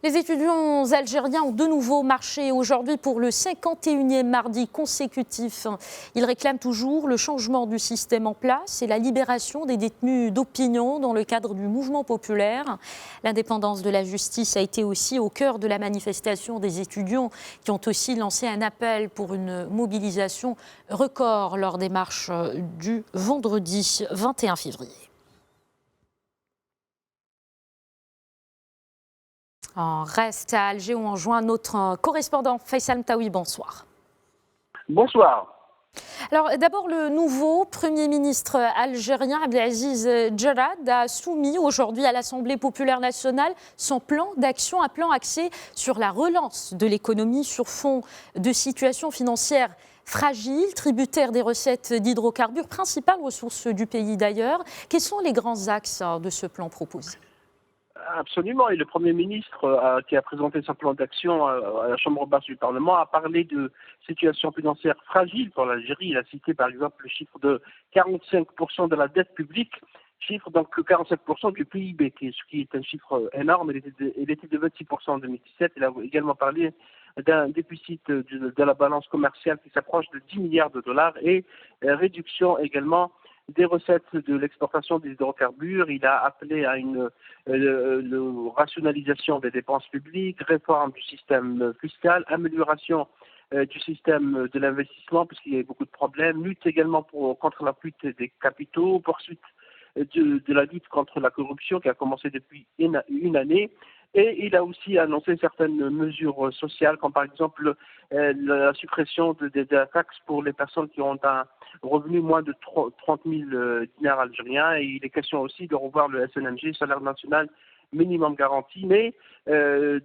Les étudiants algériens ont de nouveau marché aujourd'hui pour le 51e mardi consécutif. Ils réclament toujours le changement du système en place et la libération des détenus d'opinion dans le cadre du mouvement populaire. L'indépendance de la justice a été aussi au cœur de la manifestation des étudiants qui ont aussi lancé un appel pour une mobilisation record lors des marches du vendredi 21 février. On reste à Alger où on joint notre correspondant Faisal Mtaoui. Bonsoir. Bonsoir. Alors d'abord, le nouveau Premier ministre algérien Abdelaziz Djerad a soumis aujourd'hui à l'Assemblée populaire nationale son plan d'action, un plan axé sur la relance de l'économie sur fond de situation financière fragile, tributaire des recettes d'hydrocarbures, principale ressource du pays d'ailleurs. Quels sont les grands axes de ce plan proposé ? Absolument, et le Premier ministre qui a présenté son plan d'action à la Chambre basse du Parlement a parlé de situation financière fragile pour l'Algérie. Il a cité par exemple le chiffre de 45% de la dette publique, chiffre donc 45% du PIB, ce qui est un chiffre énorme. Il était de 26% en 2017. Il a également parlé d'un déficit de la balance commerciale qui s'approche de 10 milliards de dollars et réduction également des recettes de l'exportation des hydrocarbures. Il a appelé à une rationalisation des dépenses publiques, réforme du système fiscal, amélioration du système de l'investissement, puisqu'il y a beaucoup de problèmes, lutte également contre la fuite des capitaux, poursuite de la lutte contre la corruption qui a commencé depuis une année. Et il a aussi annoncé certaines mesures sociales, comme par exemple la suppression des taxes pour les personnes qui ont un revenu moins de 30 000 dinars algériens. Et il est question aussi de revoir le SNMG, salaire national minimum garanti. Mais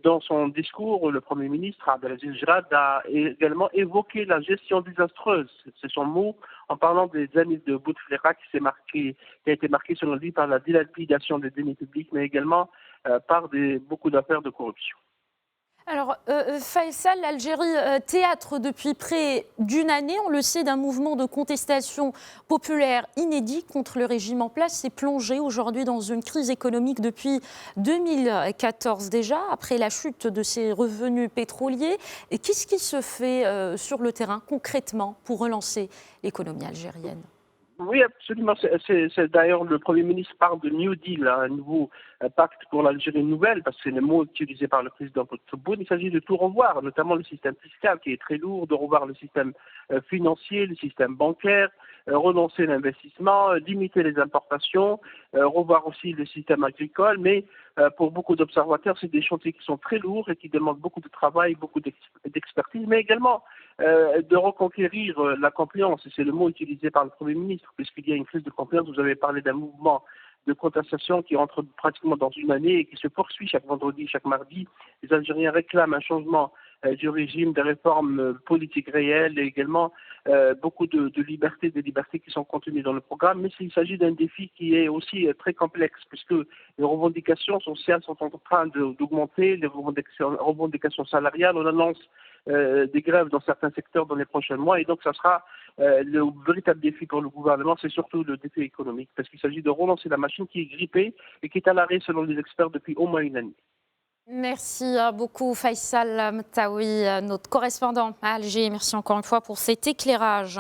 dans son discours, le Premier ministre Abdelaziz Djerad a également évoqué la gestion désastreuse, c'est son mot, en parlant des années de Bouteflika qui a été marquée selon lui par la dilapidation des deniers publics, mais également par beaucoup d'affaires de corruption. Alors, Faisal, l'Algérie, théâtre depuis près d'une année, on le sait, d'un mouvement de contestation populaire inédit contre le régime en place, s'est plongé aujourd'hui dans une crise économique depuis 2014 déjà, après la chute de ses revenus pétroliers. Et qu'est-ce qui se fait sur le terrain concrètement pour relancer l'économie algérienne ? Oui, absolument. C'est d'ailleurs le Premier ministre parle de New Deal, un nouveau pacte pour l'Algérie nouvelle, parce que c'est le mot utilisé par le président Tebboune. Il s'agit de tout revoir, notamment le système fiscal qui est très lourd, de revoir le système financier, le système bancaire, relancer l'investissement, limiter les importations, revoir aussi le système agricole. Mais pour beaucoup d'observateurs, c'est des chantiers qui sont très lourds et qui demandent beaucoup de travail, beaucoup d'expertise, mais également de reconquérir la confiance. Et c'est le mot utilisé par le Premier ministre, puisqu'il y a une crise de confiance. Vous avez parlé d'un mouvement de contestation qui entre pratiquement dans une année et qui se poursuit chaque vendredi, chaque mardi. Les Algériens réclament un changement du régime, des réformes politiques réelles et également beaucoup de libertés, des libertés qui sont contenues dans le programme. Mais il s'agit d'un défi qui est aussi très complexe puisque les revendications sociales sont en train d'augmenter, les revendications salariales. On annonce des grèves dans certains secteurs dans les prochains mois et donc ça sera le véritable défi pour le gouvernement, c'est surtout le défi économique parce qu'il s'agit de relancer la machine qui est grippée et qui est à l'arrêt selon les experts depuis au moins une année. Merci beaucoup Faisal Mtaoui, notre correspondant à Alger. Merci encore une fois pour cet éclairage.